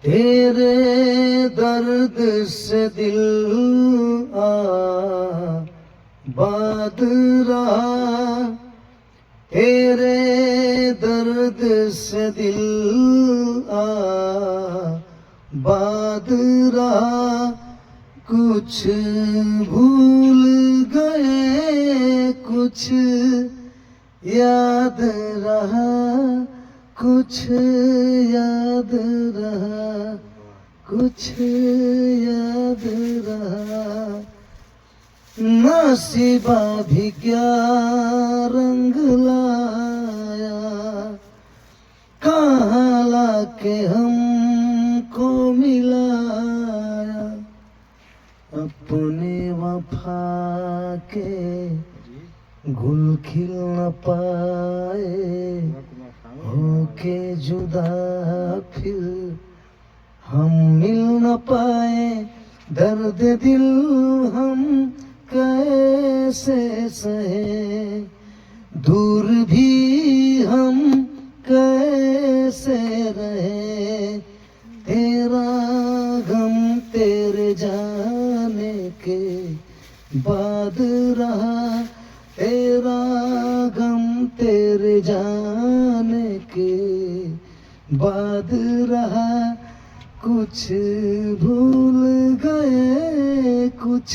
तेरे दर्द से दिल आबाद रहा, तेरे दर्द से दिल आबाद रहा। कुछ भूल गए कुछ याद रहा, कुछ याद रहा, कुछ याद रहा। नसीबा भी क्या रंग लाया, कहाँ लाके हमको मिलाया। अपने वफा के गुल खिल न पाए, होके जुदा फिर हम मिल न पाए। दर्द दिल हम कैसे सहे, दूर भी हम कैसे रहे। तेरा गम तेरे जाने के बाद रहा, तेरा गम तेरे जाने के बाद रहा। कुछ भूल गए कुछ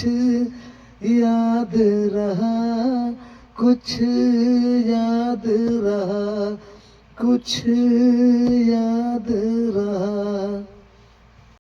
याद रहा, कुछ याद रहा, कुछ याद रहा।